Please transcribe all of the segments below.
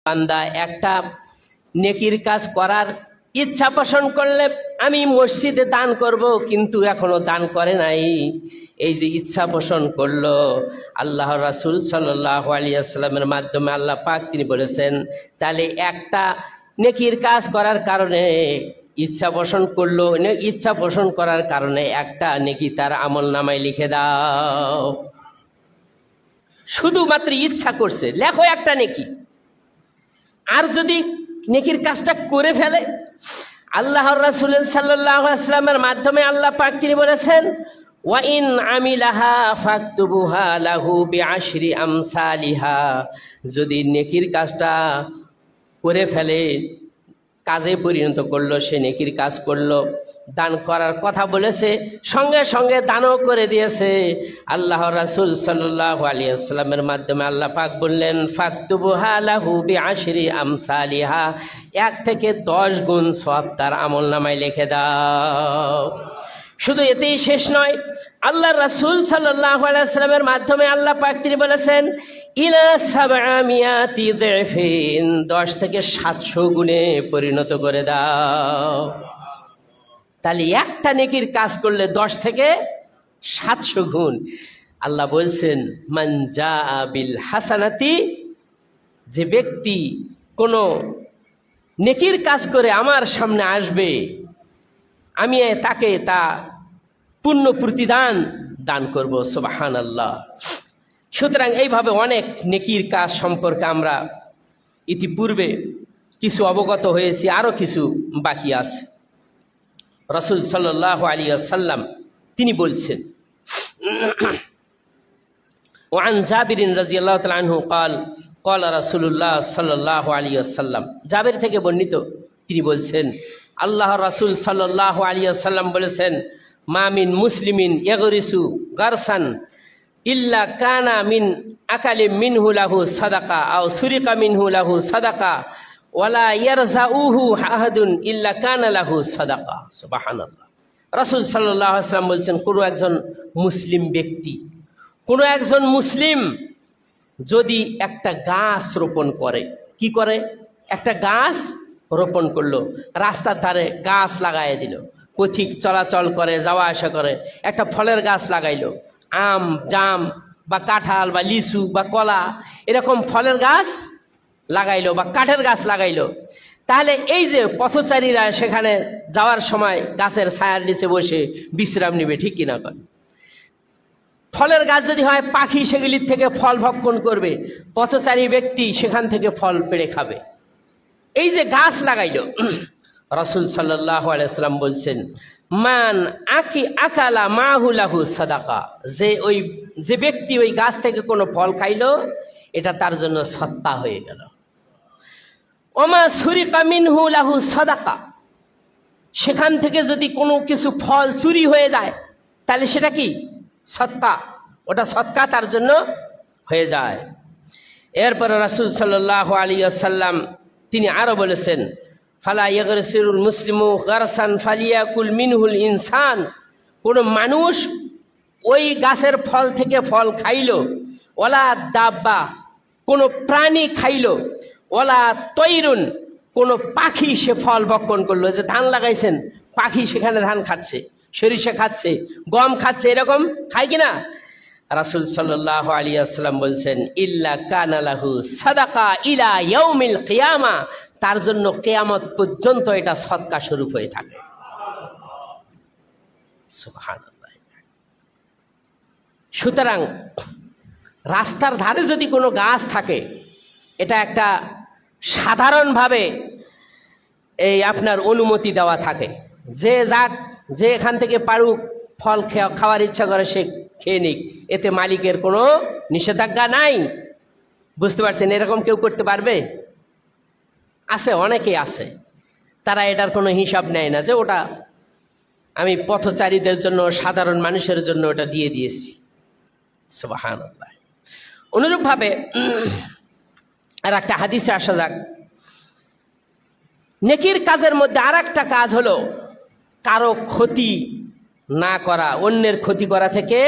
বান্দা একটা নেকির কাজ করার ইচ্ছা পোষণ করলে আমি মসজিদে দান করব, কিন্তু এখনো দান করে নাই। এই যে ইচ্ছা পোষণ করলো, আল্লাহ রাসূল সাল্লাল্লাহু আলাইহি ওয়াসাল্লামের মাধ্যমে আল্লাহ পাক তিনি বলেছেন, তাহলে একটা নেকির কাজ করার কারণে ইচ্ছা পোষণ করলো, ইচ্ছা পোষণ করার কারণে একটা নেকি তার আমল নামায় লিখে দাও। শুধুমাত্র ইচ্ছা করছে, লেখো একটা নেকি। আর যদি নেকির কাজটা করে ফেলে, আল্লাহর রাসূল সাল্লাল্লাহু আলাইহি ওয়াসাল্লামের মাধ্যমে আল্লাহ পাক তিনি বলেছেন, ওয়া ইন আমিলাহা ফাকতুবুহা লাহু বিআশরি আমসালিহা। যদি নেকির কাজটা করে ফেলে, কাজে পরিণত করলো, সে নেকির কাজ করলো, দান করার কথা বলেছে, সঙ্গে সঙ্গে দানও করে দিয়েছে। আল্লাহ রাসূল সাল্লাল্লাহু আলাইহি ওয়াসাল্লামের মাধ্যমে আল্লাহ পাক বললেন, ফাকতুবুহা লাহু বিআশরি আমসালিহা, 1 থেকে 10 গুণ সওয়াব তার আমল নামায় লিখে দাও। শুধু এতেই শেষ নয়, আল্লাহ রাসূল সাল্লাল্লাহু আলাইহি ওয়াসাল্লামের মাধ্যমে আল্লাহ পাক তিনি বলেছেন, ইলা সাবআমিয়াতি যিফিন, 10 থেকে 700 গুণে পরিণত করে দাও। তাহলে একটা নেকির কাজ করলে 10 থেকে 700 গুণ। আল্লাহ বলছেন, মান জাআ বিল হাসানাতি, যে ব্যক্তি কোনো নেকির কাজ করে আমার সামনে আসবে, আমি তাকে তা পূর্ণ প্রতিদান দান করব। সুবহানাল্লাহ। সুতরাং এইভাবে অনেক নেকির কাজ সম্পর্কে আমরা ইতিপূর্বে কিছু অবগত হয়েছি, আরও কিছু বাকি আছে। রাসূল সাল্লাল্লাহু আলাইহি ওয়াসাল্লাম তিনি বলছেন, ওয়ান জাবিরিন রাদিয়াল্লাহু তাআলা আনহু قال قال রাসূলুল্লাহ সাল্লাল্লাহু আলাইহি ওয়াসাল্লাম, জাবির থেকে বর্ণিত, তিনি বলছেন, আল্লাহর রাসূল সাল্লাল্লাহু আলাইহি ওয়াসাল্লাম বলেছেন, মা মিন মুসলিমিন ইয়াগরিসু গারসান ইল্লা কানা মিন আকালি মিনহু লাহু সাদাকা আও সুরিকা মিনহু লাহু সাদাকা ওয়ালা ইয়ারজাউহু আহাদুন ইল্লা কানা লাহু সাদাকা। সুবহানাল্লাহ। রাসূল সাল্লাল্লাহু আলাইহি ওয়াসাল্লাম বলছেন, কোনো একজন মুসলিম ব্যক্তি, কোনো একজন মুসলিম যদি একটা গাছ রোপণ করে, কি করে? একটা গাছ রোপণ করলো, রাস্তার ধারে গাছ লাগাই দিল, পথিক চলাচল করে, যাওয়া আসা করে, একটা ফলের গাছ লাগাইলো, আম, জাম বা কাঁঠাল বা লিচু বা কলা, এরকম ফলের গাছ লাগাইলো বা কাঠের গাছ লাগাইলো। তাহলে এই যে পথচারীরা সেখানে যাওয়ার সময় গাছের ছায়ার নিচে বসে বিশ্রাম নেবে, ঠিক কিনা? করে ফলের গাছ যদি হয়, পাখি সেগুলির থেকে ফল ভক্ষণ করবে, পথচারী ব্যক্তি সেখান থেকে ফল পেড়ে খাবে। এই যে গাছ লাগাইলো, রাসূল সাল্লাল্লাহু আলাইহি ওয়াসাল্লাম বলছেন, মান আকালা মাহু লাহু সাদাকা, যে ব্যক্তি ওই গাছ থেকে কোনো ফল খাইলো, এটা তার জন্য সদকা হয়ে গেল। ওমা সুরিকা মিনহু লাহু সাদাকা, সেখান থেকে যদি কোনো কিছু ফল চুরি হয়ে যায়, তাহলে সেটা কি? সদকা, ওটা সদকা তার জন্য হয়ে যায়। এরপরে রাসূল সাল্লাল্লাহু আলাইহি ওয়াসাল্লাম তিনি আরো বলেছেন, ফালা ইয়াগরিসুল মুসলিমু গারসান ফালিয়াকুল মিনহুল ইনসান, কোনো মানুষ ওই গাছের ফল থেকে ফল খাইলো, ওয়ালা দাব্বা, কোনো প্রাণী খাইলো, ওয়ালা তৈরুন, কোনো পাখি সে ফল ভক্ষণ করলো। যে ধান লাগাইছেন, পাখি সেখানে ধান খাচ্ছে, সরিষা খাচ্ছে, গম খাচ্ছে, এরকম খায় কিনা? রাসূল সাল্লাল্লাহু আলাইহি ওয়াসাল্লাম বলছেন, ইল্লা কানা লাহু সাদাকা ইলা ইয়াউমিল কিয়ামা, তার জন্য কিয়ামত পর্যন্ত এটা সদকা স্বরূপ হয়ে থাকে। সুবহানাল্লাহ। সুতরাং রাস্তার ধারে যদি কোনো গাছ থাকে, এটা একটা সাধারণভাবে এই আপনার অনুমতি দেওয়া থাকে, যে যাক, যে এখান থেকে পারুক ফল খাওয়ার ইচ্ছা করে সে খেয়ে নিক, এতে মালিকের কোনো নিষেধাজ্ঞা নাই। বুঝতে পারছেন? এরকম কেউ করতে পারবে? আছে, অনেকেই আছে, তারা এটার কোনো হিসাব নেয় না, যে ওটা আমি পথচারীদের জন্য, সাধারণ মানুষের জন্য ওটা দিয়ে দিয়েছি। সুবহানাল্লাহ। অনুরূপভাবে আর একটা হাদিসে আসা যাক, নেকির কাজের মধ্যে আর একটা কাজ হলো কারো ক্ষতি না করা, অন্যের ক্ষতি করা থেকে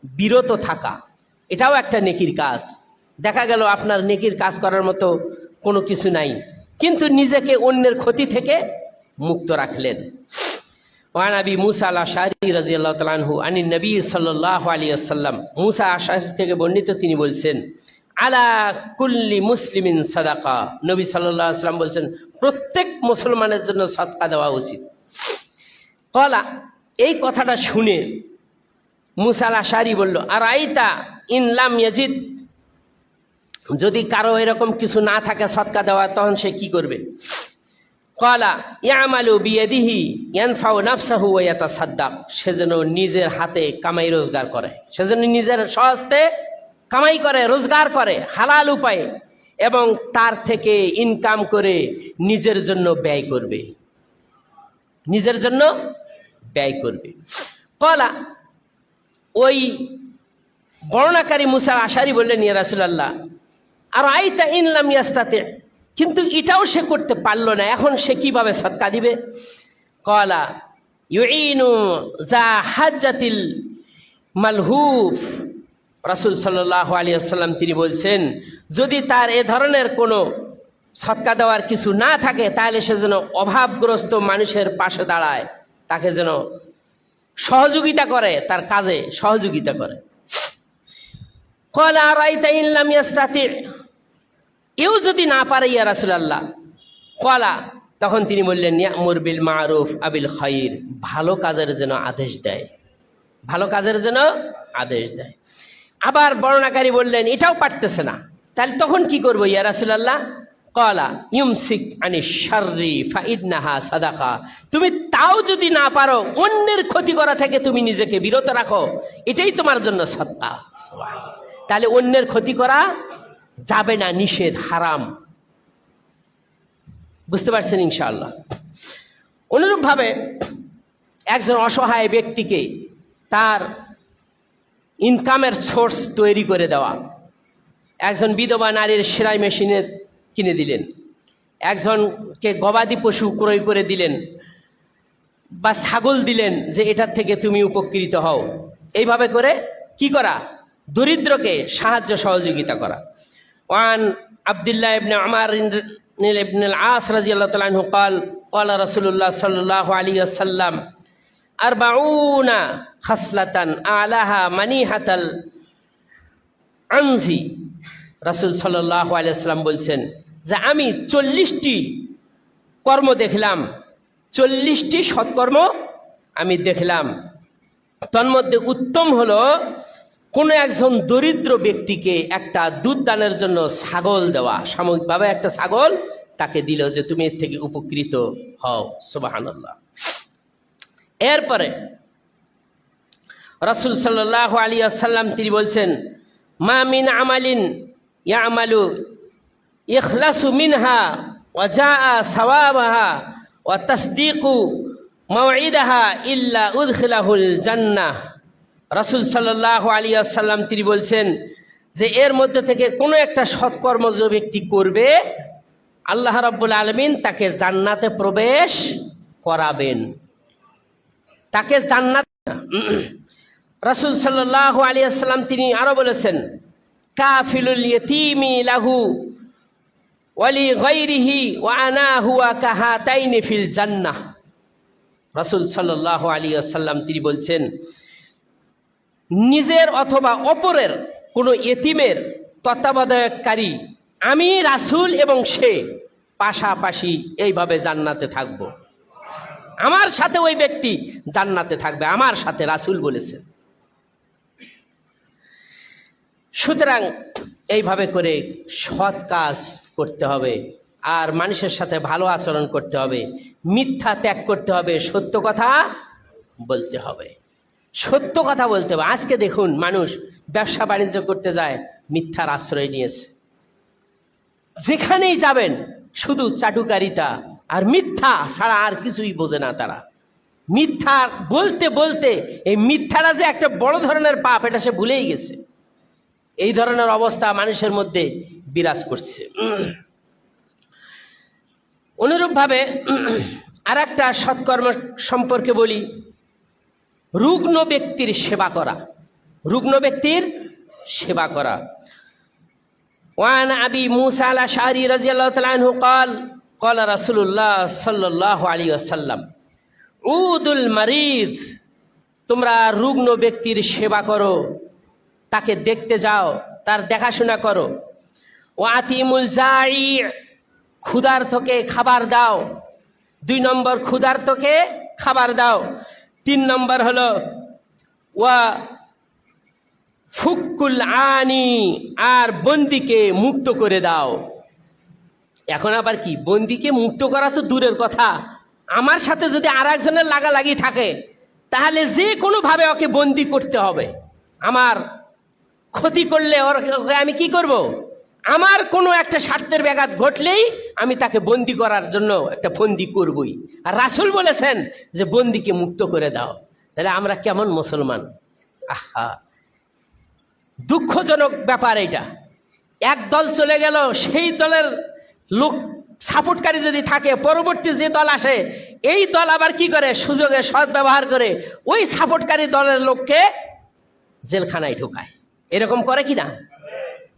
বিরত থাকা, এটাও একটা নেকির কাজ। দেখা গেল আপনার নেকির কাজ করার মতো কোনো কিছু নাই, কিন্তু নিজেকে অন্যের ক্ষতি থেকে মুক্ত রাখলেন। ওয়ান আবি মুসা আল-আশআরী রাদিয়াল্লাহু তাআলা আনহু আনি নবী সাল্লাল্লাহু আলাইহি ওয়াসাল্লাম, মুসা আশআরী থেকে বর্ণিত, তিনি বলছেন আলা কুল্লি মুসলিমিন সাদাকা, নবী সাল্লাল্লাহু আলাইহি ওয়াসাল্লাম বলছেন প্রত্যেক মুসলমানের জন্য সদকা দেওয়া উচিত। কলা, এই কথাটা শুনে মুসা আল-আশআরী বলল, আর আইতা ইন লাম ইয়াজিদ, যদি কারো এরকম কিছু না থাকে সদকা দেওয়া, তখন সে কি করবে? কলা ইয়ামালু বিয়াদিহি ইয়ানফাউ নাফসাহু ওয়া ইয়াতাসাদ্দাক, সেজন্য নিজের হাতে কামাই রোজগার করে, সেজন্য নিজের স্বহস্তে কামাই করে, রোজগার করে হালাল উপায়ে, এবং তার থেকে ইনকাম করে নিজের জন্য ব্যয় করবে, নিজের জন্য ব্যয় করবে। কলা, ওই বর্ণনাকারী মুসা আশআরী বললেন, ইয়া রাসূলুল্লাহ আর আইতা ইন লাম ইয়াস্তাতি, কিন্তু এটাও সে করতে পারল না, এখন সে কিভাবে সদকা দিবে? কলা ইউইনু যা হাজ্জাতিল মালহুফ, রাসূল সাল্লাল্লাহু আলাইহি ওয়াসাল্লাম তিনি বলছেন, যদি তার এ ধরনের কোনো সদকা দেওয়ার কিছু না থাকে, তাহলে সে যেন অভাবগ্রস্ত মানুষের পাশে দাঁড়ায়, তাকে যেন সহযোগিতা করে, তার কাজে সহযোগিতা করে। কলা আরাইতা ইন লাম ইয়াস্তাতি, এও যদি না পারে ইয়া রাসূলুল্লাহ, কলা, তখন তিনি বললেন ইয়ামুর বিল মারুফ আবিল খাইর, ভালো কাজের যেন আদেশ দেয়, ভালো কাজের যেন আদেশ দেয়। আবার বর্ণনাকারী বললেন এটাও পারতেছে না, তাহলে তখন কি করবো ইয়া রাসূলুল্লাহ? কলা ইউমসিক আনিশ শাররি ফাইন্নাহা সাদাকা, তুমি তাও যদি না পারো, অন্যের ক্ষতি করা থেকে তুমি নিজেকে বিরত রাখো, এটাই তোমার জন্য সদকা। তাহলে অন্যের ক্ষতি করা যাবে না, নিষেধ, হারাম। বুঝতে পারছেন ইনশাআল্লাহ? অনুরূপভাবে একজন অসহায় ব্যক্তিকে তার ইনকামের সোর্স তৈরি করে দেওয়া, একজন বিধবা নারীর সেলাই মেশিনের কিনে দিলেন, একজনকে গবাদি পশু ক্রয় করে দিলেন বা ছাগল দিলেন, যে এটার থেকে তুমি উপকৃত হও, এইভাবে করে কি করা? দরিদ্রকে সাহায্য সহযোগিতা করা। ওয়ান আব্দুল্লাহ ইবনে উমর ইবনে আল-আস রাদিয়াল্লাহু তাআলা আনহু قال قال رسول الله صلى الله عليه وسلم 40 খাসলাতান আলাহা মানিহাতাল আনজি, রাসূল সাল্লাল্লাহু আলাইহি ওয়াসাল্লাম বলছেন যে আমি 40টি কর্ম দেখলাম, 40টি সৎকর্ম আমি দেখলাম, তন্মধ্যে উত্তম হলো কোনো একজন দরিদ্র ব্যক্তিকে একটা দুধ দানের জন্য ছাগল দেওয়া, সাময়িকভাবে একটা ছাগল তাকে দিল যে তুমি এর থেকে উপকৃত হও। সুবহানাল্লাহ। এরপরে রাসূল সাল্লাল্লাহু আলাইহি ওয়াসাল্লাম তিনি বলছেন মা মিন আমালিন ইয়ামালু ইখলাসু মিনহা ওয়া জাআ সাওয়াবাহা ওয়া তাসদীকু মাওঈদাহা ইল্লা উদখিলাহুল জান্নাহ। রাসূল সাল্লাল্লাহু আলাইহি ওয়াসাল্লাম তিনি বলছেন যে এর মধ্যে থেকে কোনো একটা সৎকর্ম যে ব্যক্তি করবে, আল্লাহ রাব্বুল আলামিন তাকে জান্নাতে প্রবেশ করাবেন, তাকে জান্নাত। রাসূল সাল্লাল্লাহু আলাইহি ওয়াসাল্লাম তিনি আরো বলেছেন কাফিলুল ইয়াতীমি লাহু ওয়া লি গায়রিহি ওয়া আনা হুয়া কাহাতাইনি ফিল জান্নাহ। রাসূল সাল্লাল্লাহু আলাইহি ওয়াসাল্লাম তিনি বলছেন নিজের অথবা অপরের কোনো এতিমের তত্ত্বাবধায়ককারী আমি রাসূল এবং সে পাশাপাশি এইভাবে জান্নাতে থাকব, আমার সাথে ওই ব্যক্তি জান্নাতে থাকবে, আমার সাথে, রাসূল বলেছেন। সুতরাং এইভাবে করে সৎ কাজ করতে হবে, আর মানুষের সাথে ভালো আচরণ করতে হবে, মিথ্যা ত্যাগ করতে হবে, সত্য কথা বলতে হবে, সত্য কথা বলতে হবে। আজকে দেখুন মানুষ ব্যবসা বাণিজ্য করতে যায়, মিথ্যার আশ্রয় নিয়েছে, যেখানেই যাবেন শুধু চাটুকারিতা আর মিথ্যা ছাড়া আর কিছুই বোঝে না তারা। মিথ্যা বলতে বলতে এই মিথ্যাটা যে একটা বড় ধরনের পাপ, এটা সে ভুলেই গেছে। এই ধরনের অবস্থা মানুষের মধ্যে বিরাজ করছে। অনুরূপভাবে আর একটা সৎকর্ম সম্পর্কে বলি, রুগ্ন ব্যক্তির সেবা করা, রুগ্ন ব্যক্তির সেবা করা। وعن أبي موسى الأشعري رضي الله تعالى عنه قال قال رسول الله صلى الله عليه وسلم উদুল মারিদ, তোমরা রুগ্ন ব্যক্তির সেবা করো, তাকে দেখতে যাও, তার দেখাশোনা করো। ওয়াতিমুল জাই, ক্ষুধার্তকে খাবার দাও। 2 নম্বর ক্ষুধার্তকে খাবার দাও। 3 নম্বর হলো ওয়া ফুকুল আনি, আর বন্দিকে মুক্ত করে দাও। এখন আবার কি, বন্দিকে মুক্ত করা তো দূরের কথা, আমার সাথে যদি আর একজনের লাগালাগি থাকে তাহলে যে কোনোভাবে ওকে বন্দি করতে হবে। আমার ক্ষতি করলে ওকে আমি কি করব? আমার কোনো একটা স্বার্থের ব্যাঘাত ঘটলেই আমি তাকে বন্দি করার জন্য একটা বন্দি করবই। আর রাসূল বলেছেন যে বন্দিকে মুক্ত করে দাও। তাহলে আমরা কেমন মুসলমান? আহা, দুঃখজনক ব্যাপার এটা। এক দল চলে গেল, সেই দলের লোক সাপোর্টকারী যদি থাকে, পরবর্তী যে দল আসে এই দল আবার কি করে, সুযোগে সৎ ব্যবহার করে ওই সাপোর্টকারী দলের লোককে জেলখানায় ঢোকায়। এরকম করে কি না?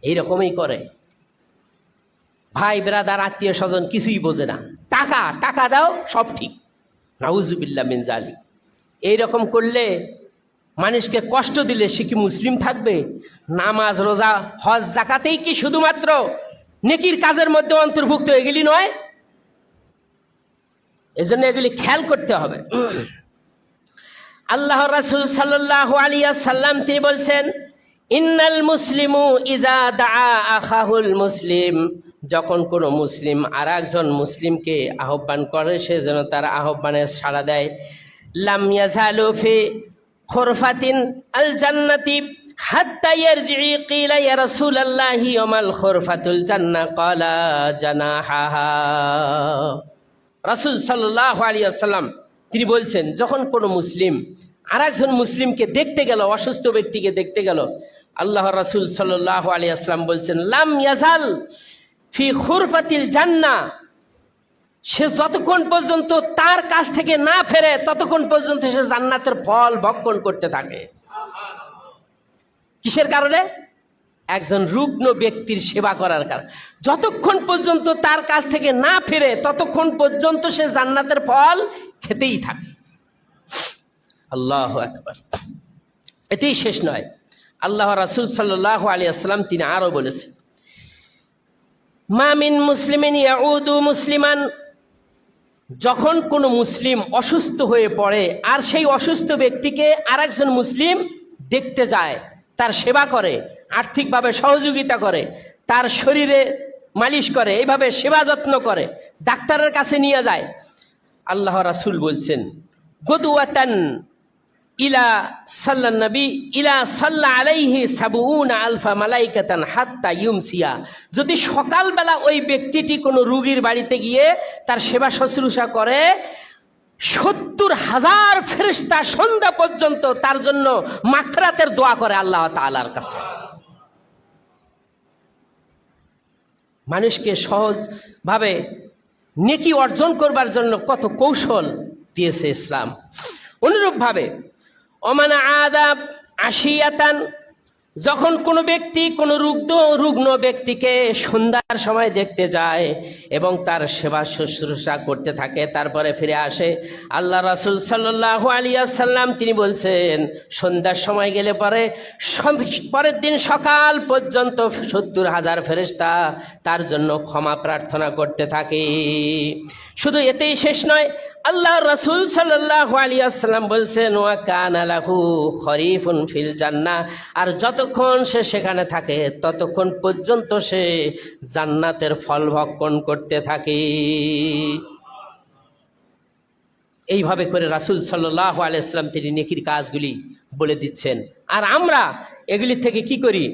এইরকমই করে। ভাই ব্রাদার আত্মীয় স্বজন কিছুই বোঝে না, টাকা টাকা দাও সব ঠিক। নাউজুবিল্লাহ মিন জালিক। এইরকম করলে, মানুষকে কষ্ট দিলে সে কি মুসলিম থাকবে? নামাজ রোজা হজ যাকাতেই কি শুধুমাত্র নেকির কাজের মধ্যে অন্তর্ভুক্ত? এগুলি নয়। এজন্য এগুলি খেয়াল করতে হবে। আল্লাহ রাসূল সাল্লাল্লাহু আলাইহি ওয়াসাল্লাম তিনি বলছেন, ইন্নাল মুসলিমু ইযা দাআ আখাহুল মুসলিম, যখন কোনো মুসলিম আর একজন মুসলিমকে আহ্বান করে, সে যেন তার আহ্বানে সাড়া দেয়। লাম ইয়াজালু ফি খুরফাতিন আল জান্নাতি হাত্তা ইয়ারজি, কিলা ইয়া রাসূলুল্লাহি ওয়ামাল খুরফাতুল জান্নাহ, ক্বালা জানাহাহা। রাসূল সাল্লাল্লাহু আলাইহি ওয়াসাল্লাম তিনি বলছেন, যখন কোনো মুসলিম আর একজন মুসলিমকে দেখতে গেল, অসুস্থ ব্যক্তিকে দেখতে গেল, আল্লাহ রাসূল সাল্লাল্লাহু আলাইহি ওয়াসাল্লাম বলছেন, লাম ইয়াজাল ফি খুরফাতিল জান্নাহ, সে যতক্ষণ পর্যন্ত তার কাছ থেকে না ফেরে ততক্ষণ পর্যন্ত সে জান্নাতের ফল ভক্ষণ করতে থাকে। কিসের কারণে? একজন রুগ্ন ব্যক্তির সেবা করার কারণে। যতক্ষণ পর্যন্ত তার কাছ থেকে না ফিরে ততক্ষণ পর্যন্ত সে জান্নাতের ফল খেতেই থাকে। আল্লাহু আকবার। এটাই শেষ নয়, আল্লাহ রাসূল সাল্লাল্লাহু আলাইহি ওয়াসাল্লাম তিনি আরো বলেছেন, মা মিন মুসলিমিন ইয়াউদু মুসলিমান, যখন কোনো মুসলিম অসুস্থ হয়ে পড়ে আর সেই অসুস্থ ব্যক্তিকে আরেকজন মুসলিম দেখতে যায়, তার সেবা করে, আর্থিকভাবে সহযোগিতা করে, তার শরীরে মালিশ করে, এইভাবে সেবা যত্ন করে, ডাক্তারের কাছে নিয়ে যায়, আল্লাহ রাসূল বলছেন, গদুয়াতান ইলা সাল্লান নবী ইলা সাল্লা আলাইহি সাবউনা আলফা মালাইকাতান হাত্তা ইউমসিয়া, যদি সকালবেলা ওই ব্যক্তিটি কোনো রোগীর বাড়িতে গিয়ে তার সেবা শুশ্রূষা করে, 70,000 ফেরেশতা সন্ধ্যা পর্যন্ত তার জন্য মাগফিরাতের দোয়া করে আল্লাহ তাআলার কাছে। মানুষকে সহজভাবে নেকি অর্জন করবার জন্য কত কৌশল দিয়েছে ইসলাম। অনুরূপভাবে ওমান আদাব আশিয়াতান, যখন কোনো ব্যক্তি কোনো রুগ্ন ব্যক্তিকে সন্ধ্যার সময় দেখতে যায় এবং তার সেবা শুশ্রূষা করতে থাকে, তারপরে ফিরে আসে, আল্লাহ রাসূল সাল্লাল্লাহু আলাইহি ওয়াসাল্লাম তিনি বলছেন, সন্ধ্যার সময় গেলে পরের দিন সকাল পর্যন্ত 70,000 ফেরেশতা তার জন্য ক্ষমা প্রার্থনা করতে থাকে। শুধু এতেই শেষ নয়, আল্লাহ রাসূল সাল্লাল্লাহু আলাইহি ওয়াসাল্লাম বলছেন, ওয়া কানা লাহু খরিফুন ফিল জান্নাহ, আর যতক্ষণ সে সেখানে থাকে ততক্ষণ পর্যন্ত সে জান্নাতের ফল ভক্ষণ করতে থাকে। এইভাবে করে রাসূল সাল্লাল্লাহু আলাইহি ওয়াসাল্লাম তিনি নেকির কাজগুলি বলে দিচ্ছেন। আর আমরা এগুলি থেকে কি করি?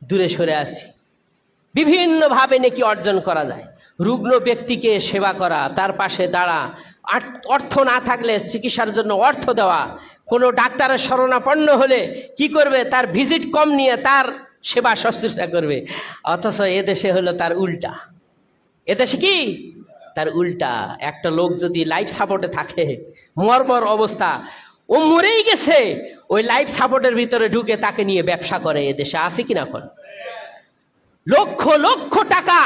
দূরে সরে আসি। বিভিন্নভাবে নেকি অর্জন করা যায়। রুগ্ন ব্যক্তিকে সেবা করা, তার পাশে দাঁড়া, অর্থ না থাকলে চিকিৎসার জন্য অর্থ দেওয়া, কোনো ডাক্তারের শরণাপন্ন হলে কি করবে? তার ভিজিট কম নিয়ে তার সেবা শুশ্রূষা করবে। অথচ এদেশে হলো তার উল্টা। এদেশে কি? তার উল্টা। একটা লোক যদি লাইফ সাপোর্টে থাকে, মরমর অবস্থা, ও মরেই গেছে, ওই লাইফ সাপোর্টের ভিতরে ঢুকে তাকে নিয়ে ব্যবসা করে। এদেশে আছে কিনা? করে। লক্ষ লক্ষ টাকা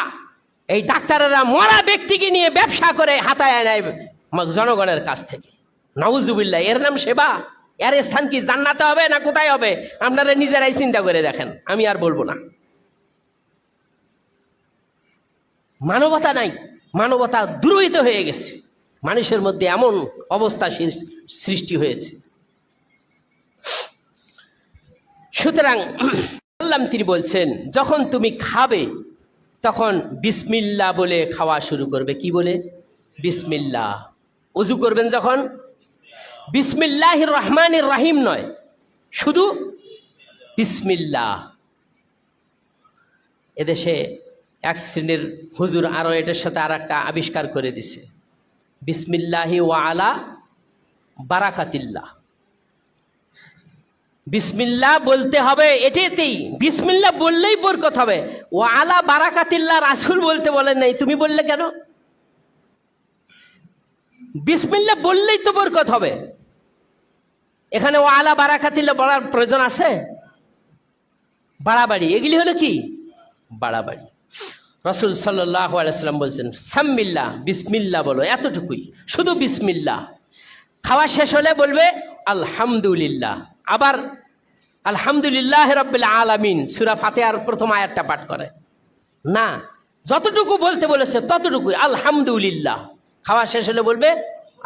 এই ডাক্তারেরা মরা ব্যক্তিকে নিয়ে ব্যবসা করে হাতায় নেয় জনগণের কাছ থেকে। নাউজুবিল্লাহ, এর নাম সেবা? এর স্থান কি জান্নাতে হবে না কোথায় হবে? আপনারা নিজেরাই চিন্তা করে দেখেন, আমি আর বলবো না। মানবতা নাই, মানবতা দূরীভূত হয়ে গেছে, মানুষের মধ্যে এমন অবস্থা সৃষ্টি হয়েছে। সুতরাং আল্লাহ তিনি বলছেন, যখন তুমি খাবে তখন বিসমিল্লাহ বলে খাওয়া শুরু করবে। কি বলে? বিসমিল্লাহ। ওযু করবেন যখন বিসমিল্লাহির রহমানির রহিম নয়, শুধু বিসমিল্লাহ। এদেশে এক শ্রেণীর হুজুর আরও এটার সাথে আর একটা আবিষ্কার করে দিছে, বিসমিল্লাহি ওয়া আলা বারাকাতিল্লাহ। বিসমিল্লাহ বলতে হবে, এটাতেই বিসমিল্লাহ বললেই বরকত হবে। ও আলা বারাকাতিল্লাহ রাসূল বলতে বলেন নাই, তুমি বললে কেন? বিসমিল্লাহ বললেই তো বরকত হবে। এখানে ও আলা বারাকাতিল্লাহ বলার প্রয়োজন আছে? বাড়াবাড়ি, এগুলি হলো কি বাড়াবাড়ি। রাসূল সাল্লাল্লাহু আলাইহি ওয়াসাল্লাম বলছেন, সাম্মিল্লাহ, বিসমিল্লাহ বলো, এতটুকুই, শুধু বিসমিল্লাহ। খাওয়া শেষ হলে বলবে আলহামদুলিল্লাহ। আবার আলহামদুলিল্লাহ রাব্বিল আলামিন, সূরা ফাতিহার প্রথম আয়াতটা পাঠ করে না, যতটুকু বলতে বলেছে ততটুকুই, আলহামদুলিল্লাহ। খাওয়া শেষ হলে বলবে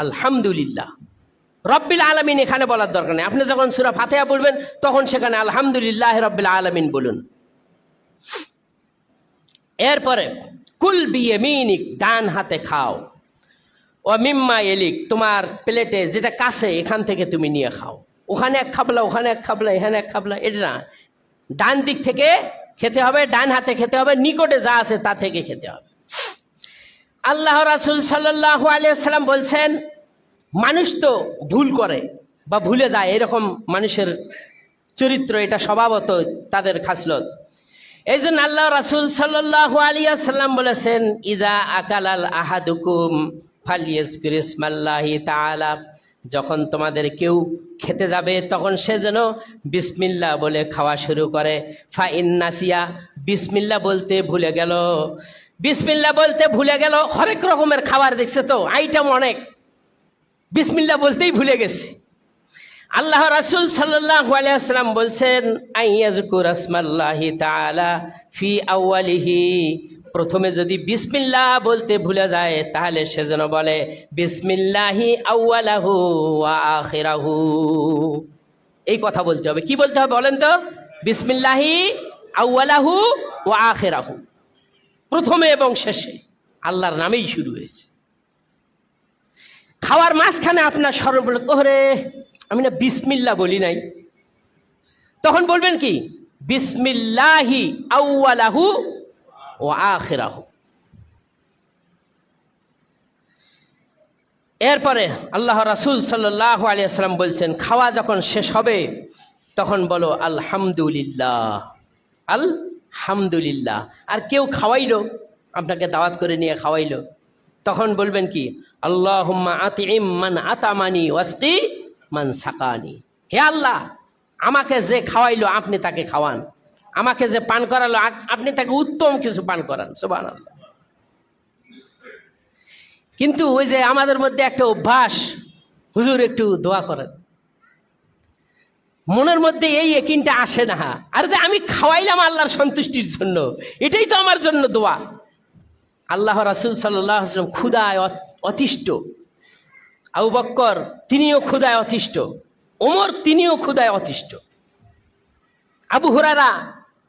আলহামদুলিল্লাহ রাব্বিল আলামিন, এখানে বলার দরকার নেই। আপনি যখন সূরা ফাতিহা বলবেন তখন সেখানে আলহামদুলিল্লাহ রাব্বিল আলামিন বলুন। এরপরে কুল বিয়ামিনিক, ডান হাতে খাও, ও মিম্মা এলিক, তোমার প্লেটে যেটা কাছে এখান থেকে তুমি নিয়ে খাও। ওখানে এক খাবলা, ওখানে এক খাবলা, এখানে এক খাবলা, এটা না। ডান দিক থেকে খেতে হবে, ডান হাতে খেতে হবে, নিকটে যা আছে তা থেকে খেতে হবে। আল্লাহ রাসূল সাল্লাল্লাহু আলাইহি ওয়াসাল্লাম বলছেন, মানুষ তো ভুল করে বা ভুলে যায়, এরকম মানুষের চরিত্র, এটা স্বভাবত তাদের খাসলত। এই জন্য আল্লাহ রাসূল সাল্লাল্লাহু আলাইহি ওয়াসাল্লাম বলেছেন, ইযা আকালাল আহাদুকুম ফালিয়াজকুর ইসমাল্লাহি তাআলা, যখন তোমাদের কেউ খেতে যাবে তখন সে যেন বিসমিল্লাহ বলে খাওয়া শুরু করে। ফা ইন্নাসিয়া, বিসমিল্লাহ বলতে ভুলে গেল, বিসমিল্লাহ বলতে ভুলে গেল। হরেক রকমের খাবার দেখছে তো, আইটেম অনেক, বিসমিল্লাহ বলতেই ভুলে গেছে। আল্লাহ রাসূল সাল্লাল্লাহু আলাইহি ওয়াসাল্লাম বলছেন, আইয়াজকুর আসমাল্লাহি তাআলা ফি আউয়ালিহি, প্রথমে যদি বিসমিল্লাহ বলতে ভুলে যায় তাহলে সে যেন বলে বিসমিল্লাহি আউয়ালাহু ওয়া আখিরাহু। এই কথা বলতে হবে। কি বলতে হবে বলেন তো? বিসমিল্লাহি আউয়ালাহু ওয়া আখিরাহু, প্রথমে এবং শেষে আল্লাহর নামেই শুরু হয়েছে। খাওয়ার মাঝখানে আপনার স্মরণ বলে, ওরে আমি না বিসমিল্লাহ বলি নাই, তখন বলবেন কি বিসমিল্লাহি আউয়ালাহু ওয়া আখিরাহু। এরপরে আল্লাহ রাসূল সাল্লাল্লাহু আলাইহি ওয়াসাল্লাম বলছেন, খাওয়া যখন শেষ হবে তখন বলো আলহামদুলিল্লাহ, আলহামদুলিল্লাহ। আর কেউ খাওয়াইলো, আপনাকে দাওয়াত করে নিয়ে খাওয়াইলো, তখন বলবেন কি আল্লাহুম্মা আতিম মান আতামানি ওয়াসকি মান সাকানি, হে আল্লাহ, আমাকে যে খাওয়াইলো আপনি তাকে খাওয়ান, আমাকে যে পান করালো আপনি তাকে উত্তম কিছু পান করান। সুবহানাল্লাহ। কিন্তু ওই যে আমাদের মধ্যে একটা অভ্যাস, হুজুর একটু দোয়া করেন, মনের মধ্যে এই ইয়াকিনটা আসে না, আর যে আমি খাওয়াইলাম আল্লাহর সন্তুষ্টির জন্য, এটাই তো আমার জন্য দোয়া। আল্লাহ রাসূল সাল্লাল্লাহু আলাইহি ওয়াসাল্লাম ক্ষুধায় অতিষ্ঠ, আবু বকর তিনিও ক্ষুধায় অতিষ্ঠ, ওমর তিনিও ক্ষুধায় অতিষ্ঠ, আবু হুরায়রা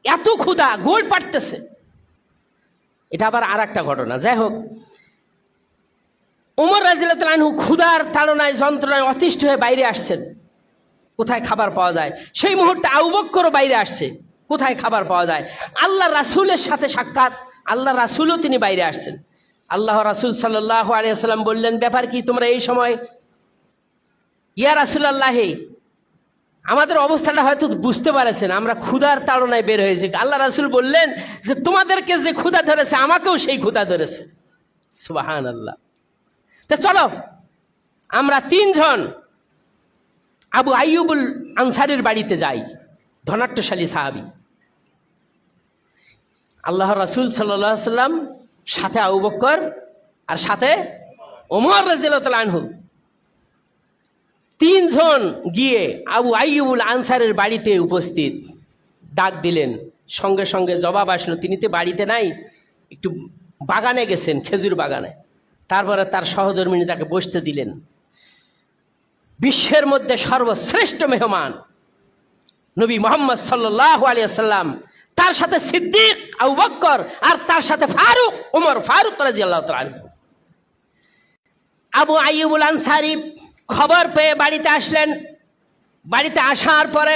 এত ক্ষুধা গোল পাড়তেছে। এটা আবার আর একটা ঘটনা। যাই হোক, ওমর রাদিয়াল্লাহু আনহু ক্ষুধার তাড়নায় যন্ত্রণায় অতিষ্ঠ হয়ে বাইরে আসছেন, কোথায় খাবার পাওয়া যায়। সেই মুহূর্তে আবু বকরও বাইরে আসছে, কোথায় খাবার পাওয়া যায়। আল্লাহ রাসূলের সাথে সাক্ষাৎ, আল্লাহ রাসূলও তিনি বাইরে আসছেন। আল্লাহ রাসূল সাল্লাল্লাহু আলাইহি ওয়াসাল্লাম বললেন, ব্যাপার কি তোমরা এই সময়? ইয়া রাসূলুল্লাহ, আমাদের অবস্থাটা হয়তো বুঝতে পারছেন, আমরা ক্ষুধার তাড়নায় বের হয়েছি। আল্লাহ রাসূল বললেন যে তোমাদেরকে যে ক্ষুধা ধরেছে আমাকেও সেই ক্ষুধা ধরেছে। সুবহানাল্লাহ। তো চলো আমরা তিনজন আবু আইয়ুবুল আনসারীর বাড়িতে যাই, ধনাট্যশালী সাহাবী। আল্লাহ রাসূল সাল্লাল্লাহু আলাইহি সাল্লাম, সাথে আবু বকর আর সাথে ওমর রাদিয়াল্লাহু তাআলা আনহু, তিনজন গিয়ে আবু আইয়ুবুল আনসারের বাড়িতে উপস্থিত। ডাক দিলেন, সঙ্গে সঙ্গে জবাব আসলো, তিনি তো বাড়িতে নাই, একটু বাগানে গেছেন, খেজুর বাগানে। তারপরে তার সহধর্মিনী তাকে বসতে দিলেন। বিশ্বের মধ্যে সর্বশ্রেষ্ঠ মেহমান নবী মুহাম্মদ সাল্লাল্লাহু আলাইহি ওয়াসাল্লাম, তার সাথে সিদ্দিক আবু বকর আর তার সাথে ফারুক ওমর ফারুক রাদিয়াল্লাহু তাআলা আনহু। আবু আইয়ুবুল আনসারী খবর পেয়ে বাড়িতে আসলেন। বাড়িতে আসার পরে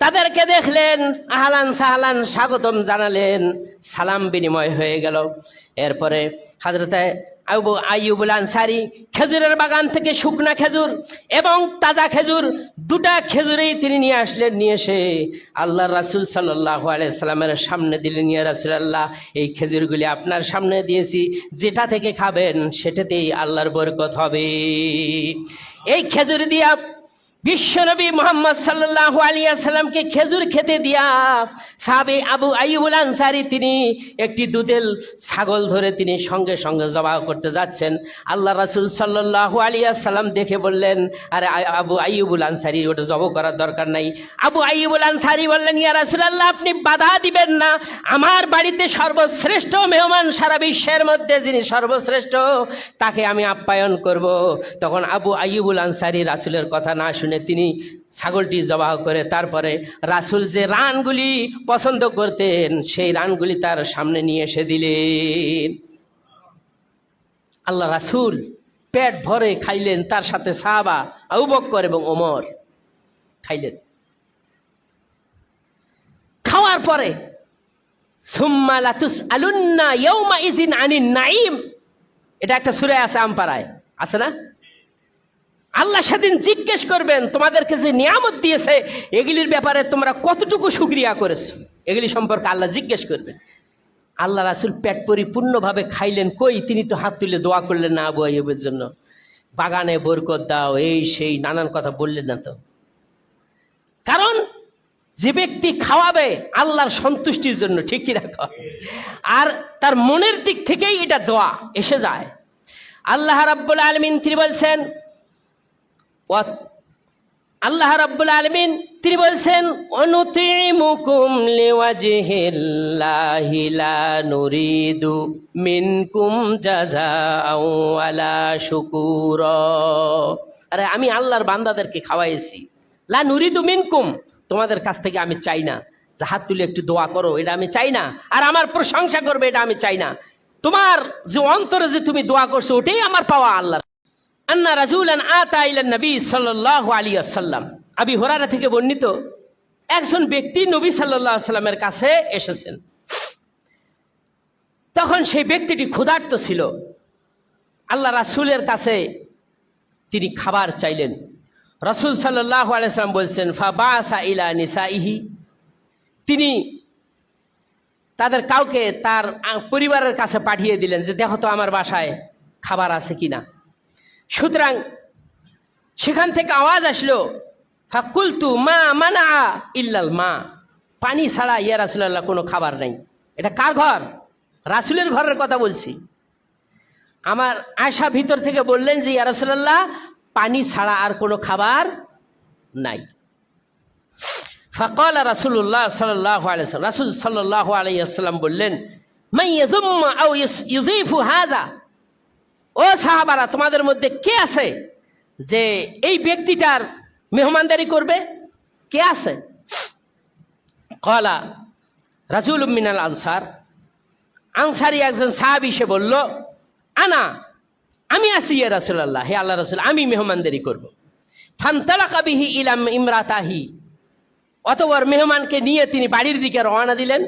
তাদেরকে দেখলেন, আহলান সাহলান স্বাগতম জানালেন, সালাম বিনিময় হয়ে গেল। এরপরে হযরতে আবু আইয়ুবুল আনসারী খেজুরের বাগান থেকে শুকনা খেজুর এবং তাজা খেজুর দুটা খেজুরেই তিনি নিয়ে আসলেন। নিয়ে এসে আল্লাহ রাসূল সাল্লাল্লাহু আলাইহি সাল্লামের সামনে দিলেন। ইয়া রাসূলুল্লাহ, এই খেজুরগুলি আপনার সামনে দিয়েছি, যেটা থেকে খাবেন সেটাতেই আল্লাহর বরকত হবে। এই খেজুর দিয়া বিশ্বনবী মুহাম্মদ সাল্লাল্লাহু আলাইহি ওয়াসাল্লামকে খেজুর খেতে দিয়া সাহাবী আবু আইয়ুবুল আনসারী তিনি একটি দুধেল ছাগল ধরে তিনি সঙ্গে সঙ্গে জবাহ করতে যাচ্ছেন। আল্লাহ রাসূল সাল্লাল্লাহু আলাইহি ওয়াসাল্লাম দেখে বললেন, আরে আবু আইয়ুবুল আনসারী, ওটা জবাহ করার দরকার নাই। আবু আইয়ুবুল আনসারী বললেন, ইয়া রাসূলুল্লাহ, আপনি বাধা দিবেন না, আমার বাড়িতে সর্বশ্রেষ্ঠ মেহমান, সারা বিশ্বের মধ্যে যিনি সর্বশ্রেষ্ঠ, তাকে আমি আপ্যায়ন করব। তখন আবু আইয়ুবুল আনসারী রাসূলের কথা না শুনে তিনি ছাগলটি জবাহ করে তারপরে রাসূল যে রানগুলি পছন্দ করতেন সেই রানগুলি তার সামনে নিয়ে এসে দিলেন। আল্লাহ রাসূল পেট ভরে খাইলেন, তার সাথে সাহাবা আবু বকর এবং ওমর খাইলেন। খাওয়ার পরে সুম্মা লাতুসআলুন্না ইয়াওমাইযিন আনিন নাঈম, এটা একটা সূরা আছে আমপারায়, আছে না? আল্লাহ সেদিন জিজ্ঞেস করবেন, তোমাদেরকে যে নিয়ামত দিয়েছে এগুলির ব্যাপারে তোমরা কতটুকু শুকরিয়া করেছো, এগুলি সম্পর্কে আল্লাহ জিজ্ঞেস করবেন। আল্লাহ রাসূল পেট পরিপূর্ণভাবে খাইলেন। কই, তিনি তো হাত তুলে দোয়া করলেন না আবু আইয়ুবের জন্য, বাগানে বরকত দাও, এই সেই নানান কথা বললেন না তো। কারণ যে ব্যক্তি খাওয়াবে আল্লাহর সন্তুষ্টির জন্য, ঠিক কি রাখো, আর তার মনের দিক থেকেই এটা দোয়া এসে যায়। আল্লাহ রাব্বুল আলামিন তিনি বলছেন, আল্লাহ রাব্বুল আলামিন তিনি বলছেন, অনুতিমুকুম লিওয়াজহিল্লাহি লা নুরিদু মিনকুম জাযাআও ওয়ালা শুকুরা। আরে আমি আল্লাহর বান্দাদেরকে খাওয়াইছি, লা নুরিদু মিনকুম, তোমাদের কাছ থেকে আমি চাই না যে হাত তুলে একটু দোয়া করো, এটা আমি চাই না, আর আমার প্রশংসা করবে এটা আমি চাই না। তোমার যে অন্তরে যে তুমি দোয়া করছো ওটাই আমার পাওয়া। আল্লাহ আন্না রাজুলান আতা ইলান নবী সাল্লাল্লাহু আলাইহি ওয়াসাল্লাম, আবি হুরায়রা থেকে বর্ণিত, একজন ব্যক্তি নবী সাল্লাল্লাহু আলাইহি ওয়াসাল্লামের কাছে এসেছেন। তখন সেই ব্যক্তিটি ক্ষুধার্ত ছিল। আল্লাহ রাসূলের কাছে তিনি খাবার চাইলেন। রাসূল সাল্লাল্লাহু আলাইহি ওয়াসাল্লাম বলছেন, ফাবাসা ইলা নিসাইহি, তিনি তাদের কাউকে তার পরিবারের কাছে পাঠিয়ে দিলেন যে দেখো তো আমার বাসায় খাবার আছে কিনা। সুতরাং সেখান থেকে আওয়াজ আসলো, ফাকুলতু মা মানা ইল্লাল মা, পানি ছাড়া ইয়া রাসূলুল্লাহ কোনো খাবার নাই। এটা কার ঘর? রাসূলের ঘরের কথা বলছি। আমার আয়েশা ভিতর থেকে বললেন যে ইয়া রাসূলুল্লাহ, পানি ছাড়া আর কোনো খাবার নাই। ফাকালা রাসূলুল্লাহ সাল্লাল্লাহু আলাইহি ওয়াসাল্লাম, রাসূল সাল্লাল্লাহু আলাইহি ওয়াসাল্লাম বললেন, মান ইয়াযুম্মু আও ইউযিফু হাযা, ও সাহাবারা, তোমাদের মধ্যে কে আছে যে এই ব্যক্তিটার মেহমানদারি করবে? কে আছে? ক্বালা রাজুলুম মিনাল আনসার, আনসারী একজন সাহাবী সে বলল, আনা, আমি আছি ইয়া রাসূলুল্লাহ, হে আল্লাহ রাসূল, আমি মেহমানদারি করব। ফান্তালাকা বিহি ইলা ইমরাতাহি, অতঃপর মেহমানকে নিয়ে তিনি বাড়ির দিকে রওনা দিলেন।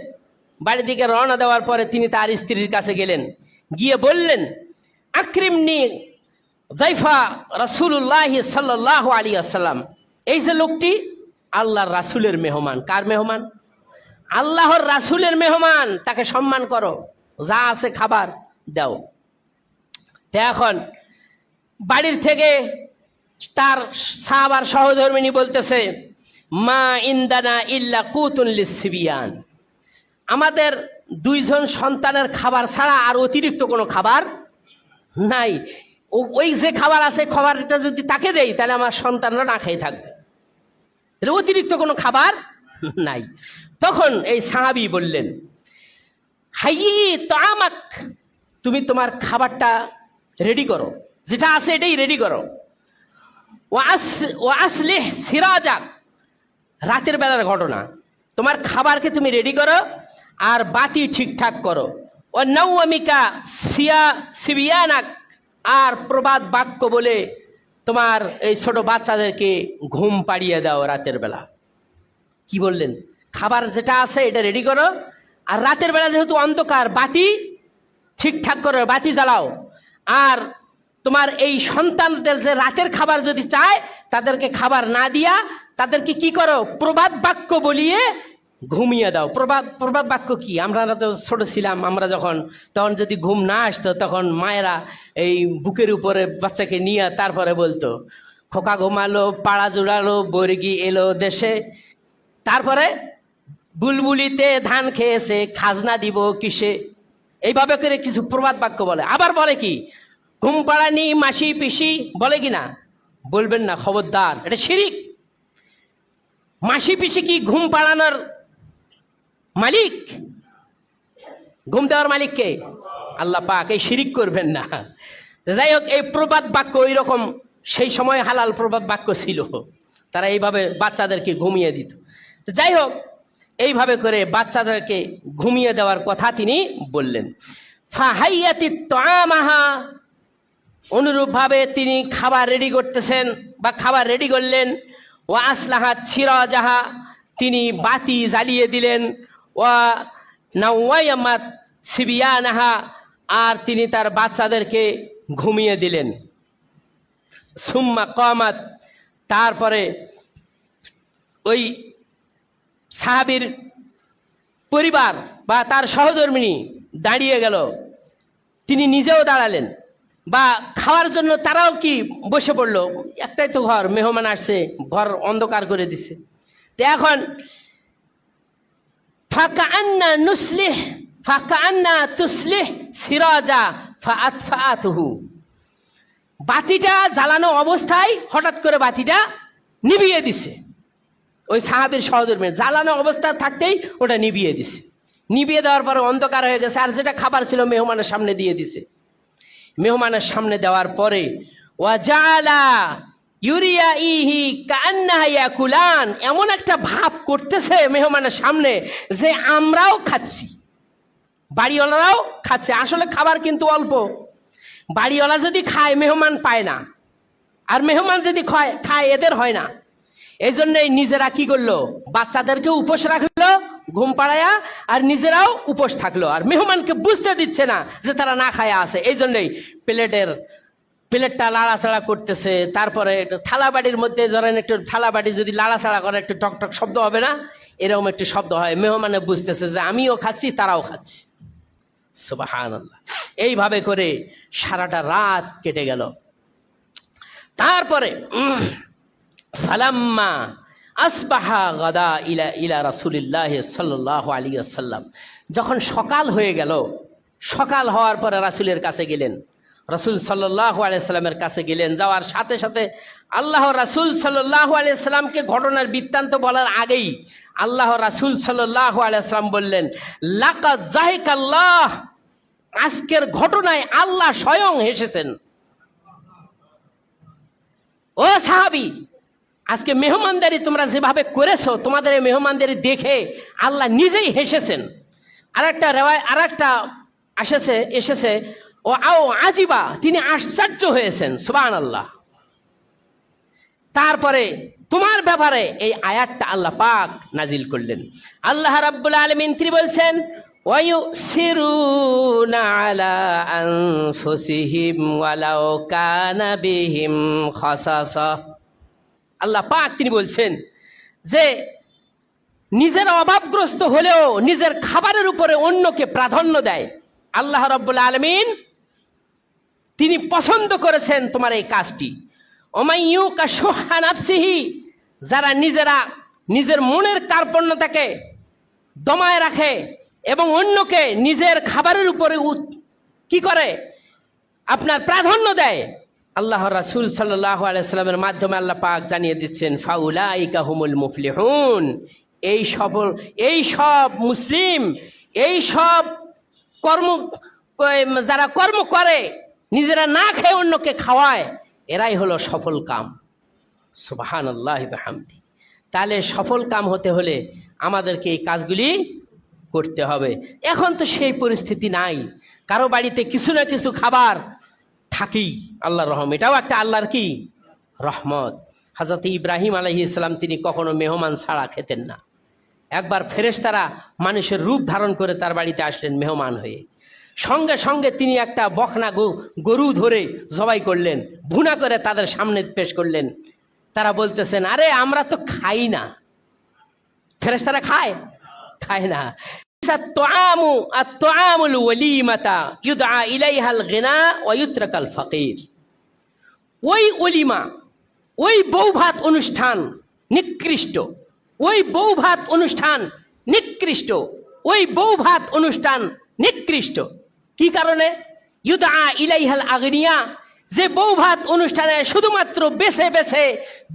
বাড়ির দিকে রওনা দেওয়ার পরে তিনি তার স্ত্রীর কাছে গেলেন, গিয়ে বললেন, আকরিমনি যায়ফা রাসূলুল্লাহ সাল্লাল্লাহু আলাইহি ওয়াসাল্লাম, এই যে লোকটি আল্লাহর রাসূলের মেহমান। কার মেহমান? আল্লাহর রাসূলের মেহমান, তাকে সম্মান করো, যা আছে খাবার দাও। তো এখন বাড়ির থেকে তার সাহাবার সহধর্মিনী বলতেছে, মা ইনদানা ইল্লা কুতুন লিসবিয়ান, আমাদের দুইজন সন্তানের খাবার ছাড়া আর অতিরিক্ত কোনো খাবার নাই। ওই যে খাবার আছে, খাবারটা যদি তাকে দেই তাহলে আমার সন্তানরা না খেয়ে থাকবে, তাহলে অতিরিক্ত কোনো খাবার নাই। তখন এই সাহাবী বললেন, হাইয়ি তামাক, তুমি তোমার খাবারটা রেডি করো, যেটা আছে এটাই রেডি করো। ও আসলিহ সিরাজাক, রাতের বেলার ঘটনা, তোমার খাবারকে তুমি রেডি করো আর বাতি ঠিকঠাক করো। ও নৌমিকা সিবিয়ানাক, আর প্রবাদ বাক্য বলে তোমার এই ছোট বাচ্চাদেরকে ঘুম পাড়িয়ে দাও রাতের বেলা। কি বললেন? খাবার যেটা আছে এটা রেডি করো, আর রাতের বেলা যেহেতু অন্ধকার, বাতি ঠিকঠাক করো, বাতি জ্বালাও। আর তোমার এই সন্তানদের যে রাতের খাবার যদি চায়, তাদেরকে খাবার না দিয়া তাদেরকে কি করো? প্রবাদ বাক্য বলিয়ে ঘুমিয়ে দাও। প্রবাদ বাক্য কি? আমরা তো ছোট ছিলাম, আমরা তখন যদি ঘুম না আসতো, তখন মায়েরা এই বুকের উপরে বাচ্চাকে নিয়ে তারপরে বলতো, খোকা ঘুমালো, পাড়া জুড়ালো, বর্গি এলো দেশে, তারপরে বুলবুলিতে ধান খেয়েছে, খাজনা দিব কিসে, এইভাবে করে কিছু প্রবাদ বাক্য বলে। আবার বলে কি, ঘুম পাড়ানি মাসি পিসি, বলে কি না? বলবেন না, খবরদার, এটা শিরিক। মাসি পিসি কি ঘুম পাড়ানোর মালিক? ঘুম দেওয়ার মালিক কে? আল্লাহ পাক। এই শিরিক করবেন না। যাই হোক, এই প্রবাদ বাক্য ওই রকম সেই সময় হালাল প্রবাদ বাক্য ছিল, তারা এইভাবে বাচ্চাদেরকে ঘুমিয়ে দিত। তো যাই হোক, এইভাবে করে বাচ্চাদেরকে ঘুমিয়ে দেওয়ার কথা তিনি বললেন। ফাহাইয়াতি তামাহা, অনুরূপভাবে তিনি খাবার রেডি করতেছেন বা খাবার রেডি করলেন। ও আসলাহা ছিরাজাহা, তিনি বাতি জ্বালিয়ে দিলেন। ও নাওয়ায়ামাত সিবিয়ানাহা, আর তিনি তার বাচ্চাদেরকে ঘুমিয়ে দিলেন। সুম্মা কামাত, তারপরে ওই সাহাবীর পরিবার বা তার সহধর্মিণী দাঁড়িয়ে গেল, তিনি নিজেও দাঁড়ালেন, বা খাওয়ার জন্য তারাও কি বসে পড়লো। একটাই তো ঘর, মেহমান আসছে, ঘর অন্ধকার করে দিছে। তো এখন ফাকান্না তুসলিহ সিরাজা ফাআতফাআতুহু, বাতিটা জ্বালানো অবস্থায় হঠাৎ করে বাতিটা নিভিয়ে দিছে। ওই সাহাবীর সহধর্মী জ্বালানো অবস্থা থাকতেই ওটা নিভিয়ে দিছে। নিভিয়ে দেওয়ার পরে অন্ধকার হয়ে গেছে, আর যেটা খাবার ছিল মেহমানের সামনে দিয়ে দিছে। মেহমানের সামনে দেওয়ার পরে ওয়াজালা ইউরিয়া ইহি কান্নাহা ইয়াকুলান, এমন একটা ভাব করতেছে মেহমানের সামনে যে আমরাও খাচ্ছি, বাড়িওয়ালারাও খাচ্ছে। আসলে খাবার কিন্তু অল্প, বাড়িওয়ালা যদি খায় মেহমান পায় না, আর মেহমান যদি খায় এদের হয় না। এই জন্যই নিজেরা কি করলো, বাচ্চাদেরকে উপোস রাখলো ঘুম পাড়ায়া, আর নিজেরাও উপোস থাকলো, আর মেহমানকে বুঝতে দিচ্ছে না যে তারা না খায়া আছে। এই জন্যই প্লেটটা লাড়াচাড়া করতেছে। তারপরে থালাবাড়ির মধ্যে ধরেন একটু থালাবাড়ি যদি লাড়াচাড়া করে একটু টকটক শব্দ হবে না, এরকম একটু শব্দ হয়। মেহমানে বুঝতেছে যে আমিও খাচ্ছি, তারাও খাচ্ছি। সুবহানাল্লাহ। এইভাবে করে সারাটা রাত কেটে গেল। তারপরে ফালাম্মা আসবাহা গাদা ইলা রাসূলিল্লাহি সাল্লাল্লাহু আলাইহি ওয়াসাল্লাম, যখন সকাল হয়ে গেল, সকাল হওয়ার পরে রাসূলের কাছে গেলেন, রাসূল সাল্লাল্লাহু আলাইহি ওয়াসাল্লামের কাছে গেলেন। যাওয়ার সাথে সাথে আল্লাহ রাসূল সাল্লাল্লাহু আলাইহি ওয়াসাল্লামকে ঘটনার বৃত্তান্ত বলার আগেই আল্লাহ রাসূল সাল্লাল্লাহু আলাইহি ওয়াসাল্লাম বললেন, লাকাদ যাহিকাল্লাহ, আজকের ঘটনায় আল্লাহ স্বয়ং হেসেছেন। ও সাহাবী, আজকে মেহমানদারি তোমরা যেভাবে করেছো, তোমাদের এই মেহমানদারি দেখে আল্লাহ নিজেই হেসেছেন। আরেকটা এসেছে ও আও আজিবা, তিনি আশ্চর্য হয়েছেন। সুবহানাল্লাহ। তারপরে তোমার ব্যাপারে এই আয়াতটা আল্লাহ পাক নাজিল করলেন। আল্লাহ রাব্বুল আলামিন তিনি বলছেন, ওয়ায়ুসিরুনা আলা আনফুসিহিম ওয়ালাউ কানা বিহিম খাসাসা। আল্লাহ পাক তিনি বলছেন যে নিজের অভাবগ্রস্ত হলেও নিজের খাবারের উপরে অন্যকে প্রাধান্য দেয়। আল্লাহ রাব্বুল আলামিন তিনি পছন্দ করেছেন তোমার এই কাজটি। ওমাইয়ুকা শুহা নাফসিহি, যারা নিজের মনের কার্পণ্যতাকে দমায় রাখে, এবং অন্যকে নিজের খাবারের উপরে কি করে আপনার প্রাধান্য দেয়, আল্লাহ রাসূল সাল্লাল্লাহু আলাইহি সাল্লামের মাধ্যমে আল্লাহ পাক জানিয়ে দিচ্ছেন ফাউলাইকা হুমুল মুফলিহুন, এই সব মুসলিম, এই সব যারা কর্ম করে নিজেরা না খেয়ে অন্যকে খাওয়ায়, এরাই হলো সফল কাম। সুবহানাল্লাহি ওয়া বিহামদিহি। তাহলে সফল কাম হতে হলে আমাদেরকে এই কাজগুলি করতে হবে। এখন তো সেই পরিস্থিতি নাই, কারো বাড়িতে কিছু না কিছু খাবার থাকেই, আল্লাহর রহম, এটাও একটা আল্লাহর কি রহমত। হযরত ইব্রাহিম আলাইহিস সালাম তিনি কখনো মেহমান ছাড়া খেতেন না। একবার ফেরেশতারা মানুষের রূপ ধারণ করে তার বাড়িতে আসলেন মেহমান হয়ে, সঙ্গে সঙ্গে তিনি একটা বকনা গরু ধরে জবাই করলেন, ভুনা করে তাদের সামনে পেশ করলেন। তারা বলতেছেন, আরে আমরা তো খাই না। ফেরেশতারা খায় না। আত-তুআমুল ওয়ালিমাতা ইউদআ ইলাইহাল গিনা ওয়া ইউতরাকাল ফাকির। ওই ওলিমা, ওই বৌভাত অনুষ্ঠান নিকৃষ্ট, ওই বৌভাত অনুষ্ঠান নিকৃষ্ট, ওই বৌভাত অনুষ্ঠান নিকৃষ্ট। কি কারণে? ইউদআ ইলাইহাল আগনিয়া, যে বৌভাত অনুষ্ঠানে শুধুমাত্র বেছে বেছে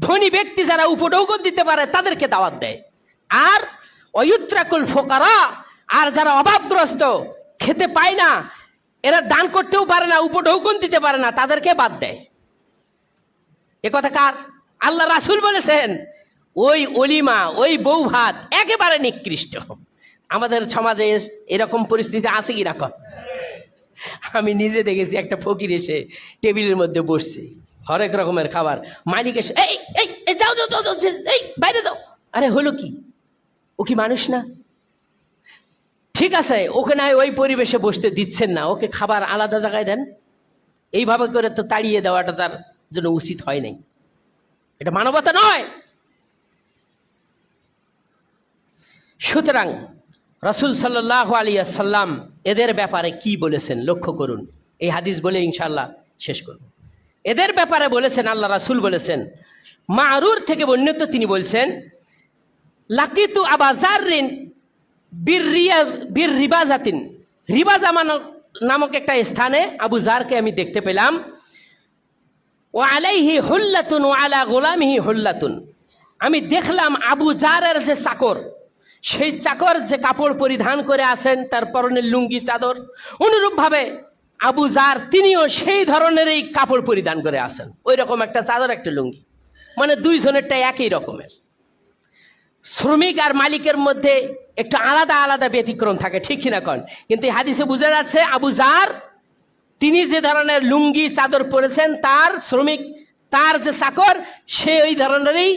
ধনী ব্যক্তি যারা উপঢৌকন দিতে পারে তাদেরকে দাওয়াত দেয়, আর ওয়ুত্রাকুল ফোকারা, আর যারা অভাবগ্রস্ত খেতে পায় না, এরা দান করতেও পারে না, উপঢৌকন দিতে পারে না, তাদেরকে বাদ দেয়। এ কথা কার? আল্লাহ রাসূল বলেছেন ওই অলিমা, ওই বৌভাত একেবারে নিকৃষ্ট। আমাদের সমাজে এরকম পরিস্থিতি আছে কি না? আমি নিজে দেখেছি, একটা ফকির এসে টেবিলের মধ্যে বসছে, হরেক রকমের খাবার, মালিক এসে এই যাও যাও যাও, এই বাইরে যাও। আরে হলো কি? ও কি মানুষ না? ঠিক আছে, ওকে না ওই পরিবেশে বসতে দিচ্ছেন না, ওকে খাবার আলাদা জায়গায় দেন। এইভাবে করে তো তাড়িয়ে দেওয়াটা তার জন্য উচিত হয় নাই, এটা মানবতা নয়। সুতরাং রাসূল সাল্লাল্লাহু আলাইহি ওয়াসাল্লাম এদের ব্যাপারে কি বলেছেন লক্ষ্য করুন। এই হাদিস বলে ইনশাআল্লাহ শেষ করব। এদের ব্যাপারে বলেছেন, আল্লাহ রাসূল বলেছেন, মারুর থেকে বর্ণিত, তিনি বলছেন, লাকিতু আবা যাররিন বির রিবাজাতিন, রিবাজা নামক একটা স্থানে আবু যারকে আমি দেখতে পেলাম। ওয়া আলাইহি হুল্লাতুন ওয়া আলা গুলামিহি হুল্লাতুন, আমি দেখলাম আবু যারের যে চাকর, সেই চাকর যে কাপড় পরিধান করে আছেন, তার পরনের লুঙ্গি চাদর, অনুরূপভাবে আবু যার তিনিও সেই ধরনেরই কাপড় পরিধান করে আছেন, ওই রকম একটা চাদর একটা লুঙ্গি, মানে দুইজনেরটা একই রকমের। শ্রমিক আর মালিকের মধ্যে একটু আলাদা আলাদা ব্যতিক্রম থাকে, ঠিক কিনা কন? কিন্তু এই হাদিসে বোঝা যাচ্ছে আবু যার তিনি যে ধরনের লুঙ্গি চাদর পরেছেন, তার শ্রমিক, তার যে চাকর, সে ওই ধরনেরই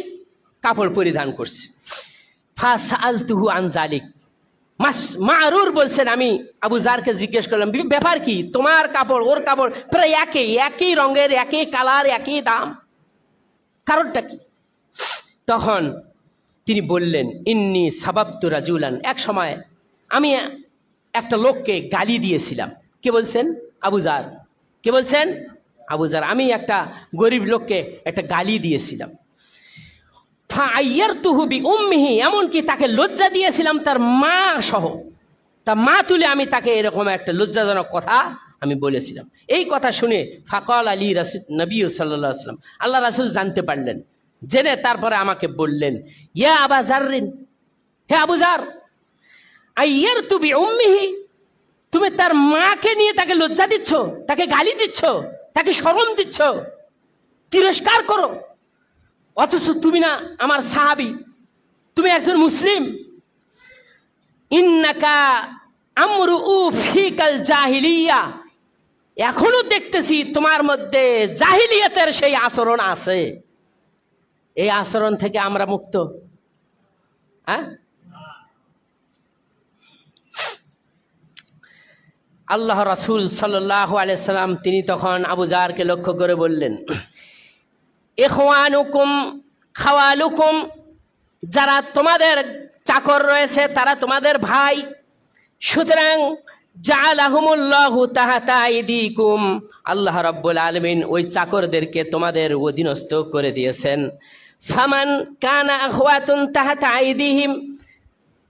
কাপড় পরিধান করছে। ফাসআলতুহু আন যালিক, মারুর বলছেন, আমি আবু যারকে জিজ্ঞেস করলাম, ব্যাপার কি? তোমার কাপড় ওর কাপড় প্রায় একই রঙের, একই কালার, একই দাম, কারণটা কি? তখন তিনি বললেন, ইন্নী সাবাবতু রাজুলান, এক সময় আমি একটা লোককে গালি দিয়েছিলাম। কে বলছেন? আবু যার। কে বলছেন? আবু যার। আমি একটা গরিব লোককে একটা গালি দিয়েছিলাম। ফাআইয়ারতুহু বিউম্মিহি, এমনকি তাকে লজ্জা দিয়েছিলাম তার মা সহ, তার মা তুলে আমি তাকে এরকম একটা লজ্জাজনক কথা আমি বলেছিলাম। এই কথা শুনে ফাকাল আলী নবী সাল্লাল্লাহু আলাইহি ওয়াসাল্লাম, আল্লাহ রাসূল জানতে পারলেন, জেনে তারপরে আমাকে বললেন, ইয়া আবা যাররিন, হে আবু যার, আইয়ারতু বিউম্মিহি, তুমি তার মাকে নিয়ে তাকে লজ্জা দিচ্ছ, তাকে গালি দিচ্ছ, তাকে শরম দিচ্ছ, তিরস্কার করো, অথচ তুমি না আমার সাহাবী, তুমি একজন মুসলিম। ইন্নাকা আমরুউ ফিকাল জাহিলিয়া, এখনো দেখতেছি তোমার মধ্যে জাহিলিয়াতের সেই আচরণ আছে। এই আচরণ থেকে আমরা মুক্ত? হ্যাঁ, আল্লাহ রাসূল সাল্লাল্লাহু আলাইহি সাল্লাম তিনি তখন আবু যারকে লক্ষ্য করে বললেন, ইখওয়ানুকুম খাওয়ালুকুম, যারা তোমাদের চাকর রয়েছে তারা তোমাদের ভাই, সুতরাং জাআলাহুমুল্লাহু তাহতা আইদিকুম, আল্লাহ রাব্বুল আলামিন ওই চাকরদেরকে তোমাদের অধীনস্থ করে দিয়েছেন। ফামান কানা আখওয়াতুন তাহতা আইদিহিম,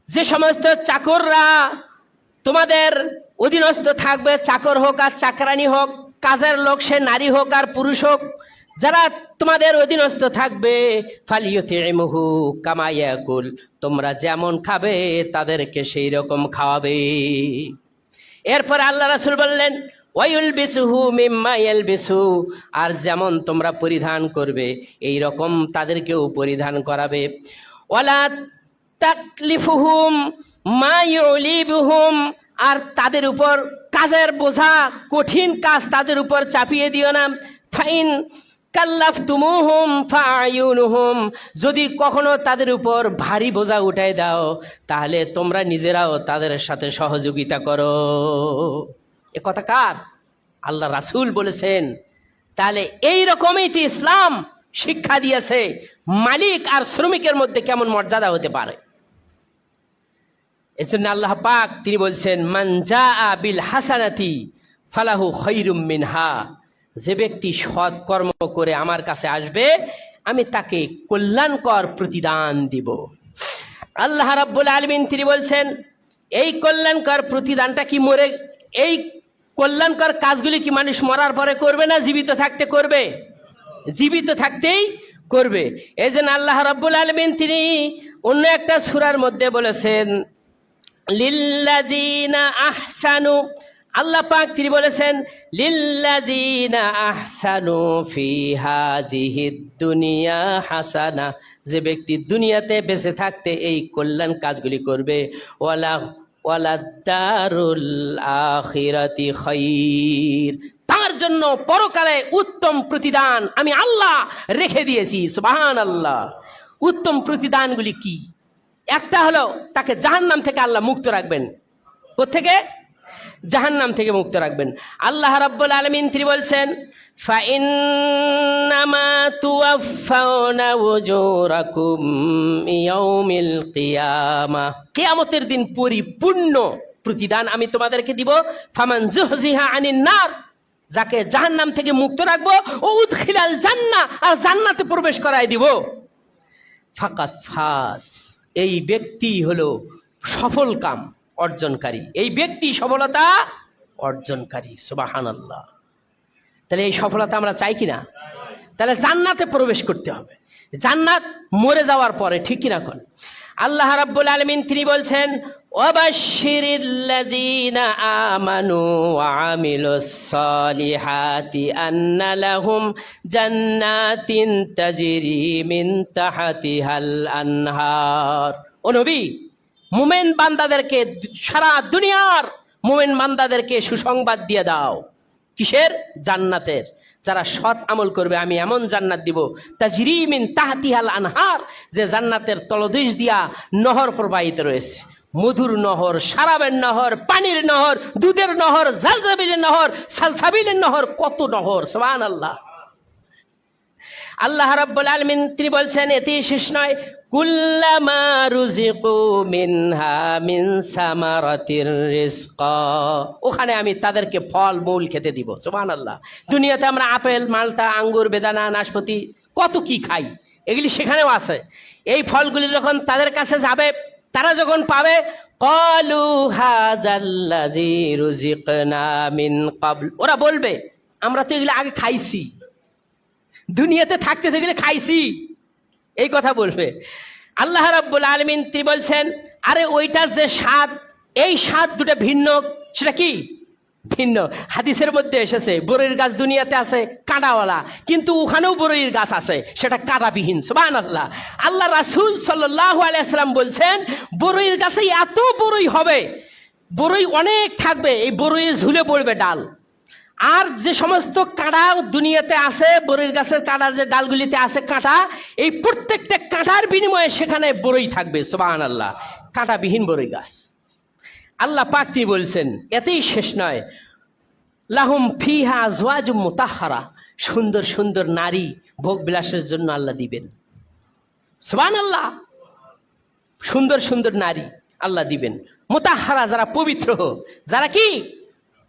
যে সমস্ত চাকররা তোমাদের অধীনস্থ থাকবে, চাকর হোক আর চাকরানি হোক, কাজের লোক সে নারী হোক আর পুরুষ হোক, যারা তোমাদের অধীনস্থ থাকবে, ফালিয়ুতিমুহু কামা ইয়াকুল, তোমরা যেমন খাবে তাদেরকে সেই রকম খাওয়াবে। এরপর আল্লাহ রাসূল বললেন, ওয়ায়ুলবিসুহু মিম্মা ইয়ালবিসু, আর যেমন তোমরা পরিধান করবে এই রকম তাদেরকেও পরিধান করাবে। ওয়ালা তাকলিফুহুম মা ইউলিবুহুম, আর তাদের উপর কাজের বোঝা, কঠিন কাজ তাদের উপর চাপিয়ে দিও না। ফাইন কাল্লাফতুমুহুম ফাআয়ুনুহুম, যদি কখনো তাদের উপর ভারী বোঝা উঠাই দাও তাহলে তোমরা নিজেরাও তাদের সাথে সহযোগিতা করো। এ কথা কার? আল্লাহ রাসূল বলেছেন। তাহলে এই রকমই তো ইসলাম শিক্ষা দিয়েছে মালিক আর শ্রমিকের মধ্যে কেমন মর্যাদা হতে পারে। এজন্য আল্লাহ পাক তিনি বলছেন, মান জাআ বিল হাসানাতি ফালাহু খায়রুম মিনহা, যে ব্যক্তি সৎ কর্ম করে আমার কাছে আসবে আমি তাকে কল্যাণকর প্রতিদান দিব। আল্লাহ রাব্বুল আলামিন তিনি বলছেন, এই কল্যাণকর প্রতিদানটা কি এই কল্যাণকর কাজগুলি কি মানুষ মরার পরে করবে না জীবিত থাকতে করবে? জীবিত থাকতেই করবে। এই জন্য আল্লাহ রাব্বুল আলামিন তিনি অন্য একটা সূরার মধ্যে বলেছেন, লিল্লাযিনা আহসানু, আল্লাহ পাক তিনি বলেছেন, লিল্লাযিনা আহসানু ফি হাযিহিদ দুনিয়া হাসানা, যে ব্যক্তি দুনিয়াতে বেঁচে থাকতে এই কল্যাণ কাজগুলি করবে, ওয়ালাদ-দারুল আখিরাতি খায়র, তার জন্য পরকালে উত্তম প্রতিদান আমি আল্লাহ রেখে দিয়েছি। সুবহানাল্লাহ। উত্তম প্রতিদানগুলি কি? একটা হলো তাকে জাহান্নাম থেকে আল্লাহ মুক্ত রাখবেন। কোত্থেকে? জাহান্নাম থেকে মুক্ত রাখবেন। আল্লাহ রাব্বুল আলামিন তিনি বলছেন, ফাইন্নামা তুওয়াফাউনা উজুরাকুম ইয়াউমিল কিয়ামাহ, কিয়ামতের দিন পরিপূর্ণ প্রতিদান আমি তোমাদেরকে দিব। ফামান যুহজিহা আনিন নার, যাকে জাহান্নাম থেকে মুক্ত রাখবো, ও উদখিলাল জান্নাহ, আর জান্নাতে প্রবেশ করায় দিব। ফাকাত ফাস, এই ব্যক্তি হলো সফল কাম অর্জনকারী, এই ব্যক্তি সফলতা অর্জনকারী। সুবহানাল্লাহ। তাহলে এই সফলতা আমরা চাই কিনা? তাহলে জান্নাতে প্রবেশ করতে হবে, জান্নাত মরে যাওয়ার পরে, ঠিক কিনা কোন? আল্লাহ রাব্বুল আলামিন তিনি বলছেন, ওয়াবাশশিরিল্লাযীনা আমানু ওয়া আমিলুস সালিহাতি আন্না লাহুম জান্নাতিন তাজরি মিন তাহতিহাল আনহার। ও নবী, মুমিন বান্দাদেরকে, সারা দুনিয়ার মুমিন বান্দাদেরকে সুসংবাদ দিয়ে দাও। কিসের? জান্নাতের। যারা সৎ আমল করবে আমি এমন জান্নাত দিব, তাজরি মিন তাহতিহাল আনহার, যে জান্নাতের তলদেশ দিয়া নহর প্রবাহিত রয়েছে, মধুর নহর, শারাবের নহর, পানির নহর, দুধের নহর, জালজাবিলের নহর, সালসাবিলের নহর, কত নহর। সুবহানাল্লাহ। আল্লাহ রাব্বুল আলামিন তিনি বলছেন, এতেই শেষ নয়, কুল্লামা রুজিকু মিনহা মিন সামারাতির রিজকা, ওখানে আমি তাদেরকে ফল মূল খেতে দিব। সুবহানাল্লাহ। দুনিয়াতে আমরা আপেল, মালটা, আঙ্গুর, বেদানা, নাশপাতি কত কি খাই, এগুলি সেখানেও আছে। এই ফলগুলি যখন তাদের কাছে যাবে, তারা যখন পাবে, ক্বালু হাযাল্লাযী রুজিকনা মিন ক্বাবল, ওরা বলবে আমরা তো এগুলো আগে খাইছি, দুনিয়াতে থাকতে থাকলে খাইছি, এই কথা বলবে। আল্লাহ রাব্বুল আলামিন তিনি বলছেন, আরে ওইটার যে স্বাদ, এই স্বাদ দুটো ভিন্ন। সেটা কি? ভিন্ন। হাদিসের মধ্যে এসেছে, বরইয়ের গাছ দুনিয়াতে আছে কাঁটাওয়ালা, কিন্তু ওখানেও বরইয়ের গাছ আছে, সেটা কাঁটাবিহীন। সুবহানাল্লাহ। আল্লাহ রাসূল সাল্লাল্লাহু আলাইহি ওয়াসাল্লাম বলছেন, বরইয়ের গাছে এত বরই হবে, বরই অনেক থাকবে, এই বরইয়ে ঝুলে পড়বে ডাল। আর যে সমস্ত কাঁটা দুনিয়াতে আছে, বরইয়ের গাছের কাঁটা যে ডালগুলিতে আছে কাঁটা, এই প্রত্যেকটা কাঁটার বিনিময়ে সেখানে বরই থাকবে। সুবহানাল্লাহ। কাঁটাবিহীন বরই গাছ। আল্লাহ পাক তিনি বলছেন, এতেই শেষ নয়, লাহুম ফিহা আজওয়াজুম মুতাহহারা, সুন্দর সুন্দর নারী ভোগ বিলাসের জন্য আল্লাহ দিবেন। সুবহানাল্লাহ। সুন্দর সুন্দর নারী আল্লাহ দিবেন, মুতাহহারা, যারা পবিত্র, যারা কি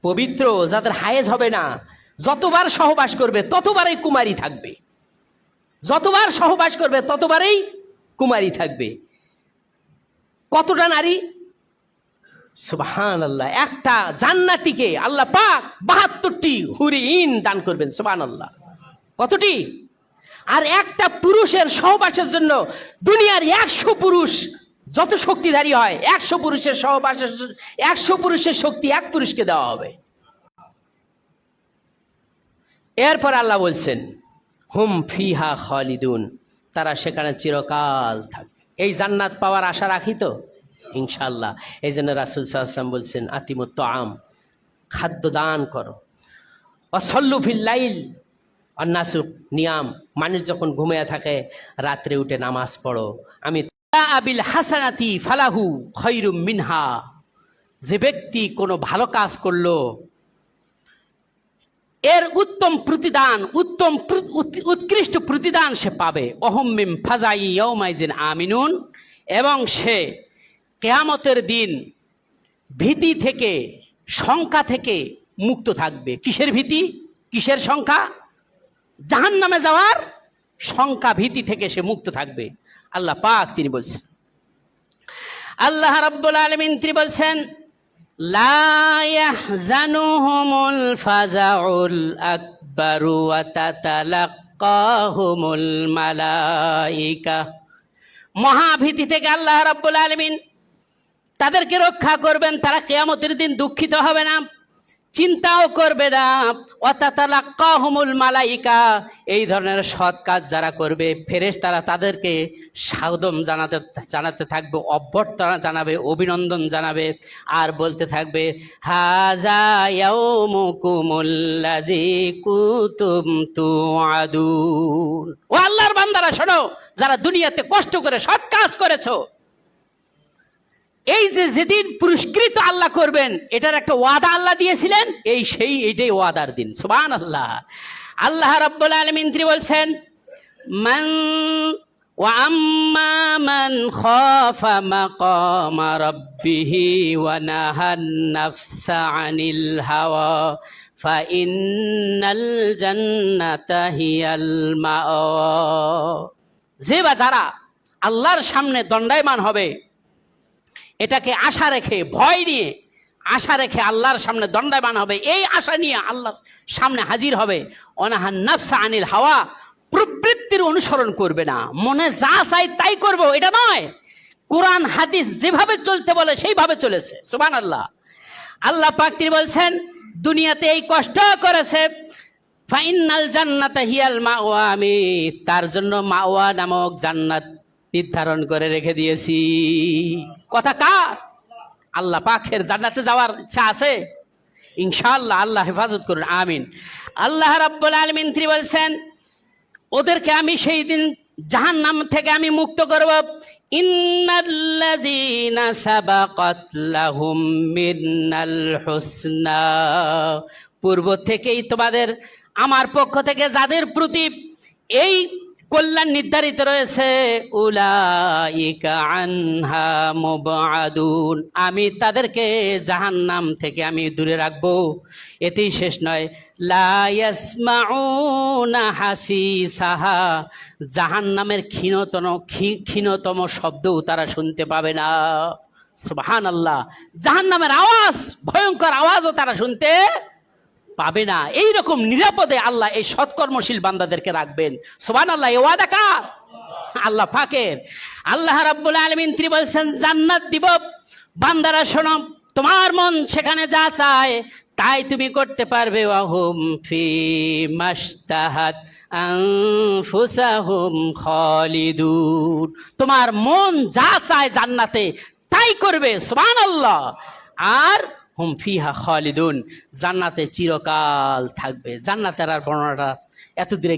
পবিত্র, যাদের হায়েজ হবে না, যতবার সহবাস করবে ততবারই কুমারী থাকবে, যতবার সহবাস করবে ততবারই কুমারী থাকবে। কতটা নারী? সুবহানাল্লাহ। একটা জান্নাতীকে আল্লাহ পাক ৭২টি হুরিন দান করবেন। সুবহানাল্লাহ। কতটি? আর একটা পুরুষের সহবাসের জন্য দুনিয়ার ১০০ পুরুষ যত শক্তিধারী হয়, ১০০ পুরুষের সহবাসের ১০০ পুরুষের শক্তি এক পুরুষকে দেওয়া হবে। এরপর আল্লাহ বলছেন হুম ফিহা খালিদুন, তারা সেখানে চিরকাল থাকবে। এই জান্নাত পাওয়ার আশা রাখি তো ইনশাআল্লাহ। এই জন্য রাসূল সাল্লাল্লাহু আলাইহি ওয়াসাল্লাম বলছেন আতিমুত তাআম, খাদ্য দান করো। ওয়াসাল্লু ফিল লাইল অন্নাসু নিয়াম, মানুষ যখন ঘুমিয়ে থাকে রাত্রে উঠে নামাজ পড়ো। আমি আবিল হাসানাতি ফালাহু খৈরুম মিনহা, যে ব্যক্তি কোনো ভালো কাজ করলো এর উত্তম প্রতিদান, উৎকৃষ্ট প্রতিদান সে পাবে। অহম মিন ফাজাই ইয়াউমাইযিন আমিনুন, এবং সে কিয়ামতের দিন ভীতি থেকে, শঙ্কা থেকে মুক্ত থাকবে। কিসের ভীতি, কিসের শঙ্কা? জাহান্নামে যাওয়ার শঙ্কা, ভীতি থেকে সে মুক্ত থাকবে। আল্লাহ পাক তিনি বলছেন, আল্লাহ রাব্বুল আলামিন তিনি বলছেন লা ইয়াহজানুহুমুল ফাজাউল আকবারু ওয়া তাতালাক্কাহুমুল মালাইকা। মহাভীতি থেকে আল্লাহ রাব্বুল আলামিন তাদেরকে রক্ষা করবেন। তারা কিয়ামতের দিন দুঃখিত হবে না, চিন্তাও করবে না। ওয়া তাতালাক্কাহুমুল মালাইকা, এই ধরনের সৎ কাজ যারা করবে ফেরেশতারা তাদেরকে স্বাগতম জানাতে থাকবে, অভ্যর্থনা জানাবে, অভিনন্দন জানাবে, আর বলতে থাকবে হাযা ইয়াউমুকুমুল্লাযী কুনতুম তুআদুন। ও আল্লাহর বান্দারা শোনো, যারা দুনিয়াতে কষ্ট করে সৎ কাজ করেছো, এই যে যেদিন পুরস্কৃত আল্লাহ করবেন এটার একটা ওয়াদা আল্লাহ দিয়েছিলেন, এইটাই ওয়াদার দিন। সুবহানাল্লাহ। আল্লাহ রাব্বুল আলামিন তিনি বলছেন মান ওয়া আম্মা মান খাফা মাকামা রাব্বিহি ওয়া নাহান নাফসা আনিল হাওয়া ফাইন্নাল জান্নাতা হিয়াল মাওয়া। যে বা যারা আল্লাহর সামনে দণ্ডায়মান হবে, এটাকে আশা রেখে, ভয় নিয়ে আশা রেখে আল্লাহর সামনে দণ্ডায়মান হবে, এই আশা নিয়ে আল্লাহর সামনে হাজির হবে। অনাহান নাফসা আনিল হাওয়া, প্রবৃত্তির অনুসরণ করবে না, মনে যা চাই তাই করব, এটা নয়। কোরআন হাদিস যেভাবে চলতে বলে সেইভাবে চলেছে। সুবহানাল্লাহ। আল্লাহ পাক তিনি বলছেন দুনিয়াতে এই কষ্ট করেছে, ফাইনাল জান্নাতা হিয়াল মাওয়া, আমি তার জন্য মাওয়া নামক জান্নাত নির্ধারণ করে রেখে দিয়েছি। কথা কার? আল্লাহ পাকের। জান্নাতে যাওয়ার ইচ্ছা আছে ইনশাআল্লাহ। আল্লাহ হেফাজত করুন, আমিন। আল্লাহ রাব্বুল আলামিন তিনি বলছেন ওদেরকে আমি সেই দিন জাহান্নাম থেকে আমি মুক্ত করব। ইন্নাল্লাযীনা সাবাকাত লাহুম মিনাল হুসনা, পূর্ব থেকেই তোমাদের আমার পক্ষ থেকে যাদের প্রতি এই কল্যাণ নির্ধারিত রয়েছে, উলাইকা আনহা মুবআদুন, আমি তাদেরকে জাহান্নাম থেকে আমি দূরে রাখবো। এতেই শেষ নয়, লা ইয়াসমাউনা হাসিসাহা, জাহান্নামের ক্ষীণতম শব্দও তারা শুনতে পাবে না। সুবহানাল্লাহ। জাহান্নামের আওয়াজ, ভয়ঙ্কর আওয়াজও তারা শুনতে পাবে না। এইরকম নিরাপদে আল্লাহ এই সৎকর্মশীল বান্দাদেরকে রাখবেন। সুবহানাল্লাহ। এই ওয়াদা কার? আল্লাহ পাকের। আল্লাহ রাব্বুল আলামিন তিনি বলছেন জান্নাত দিব। বান্দারা শোনো, তোমার মন সেখানে যা চায় তাই তুমি করতে পারবে। ওয়াহুম ফি মাশতাহাত আনফুসাহুম খালিদুন, তোমার মন যা চায় জান্নাতে তাই করবে। সুবহানাল্লাহ। আর হুম ফিহা খালিদুন, জান্নাতে চিরকাল থাকবে। জান্নাতের আর বর্ণনাটা এত দূরে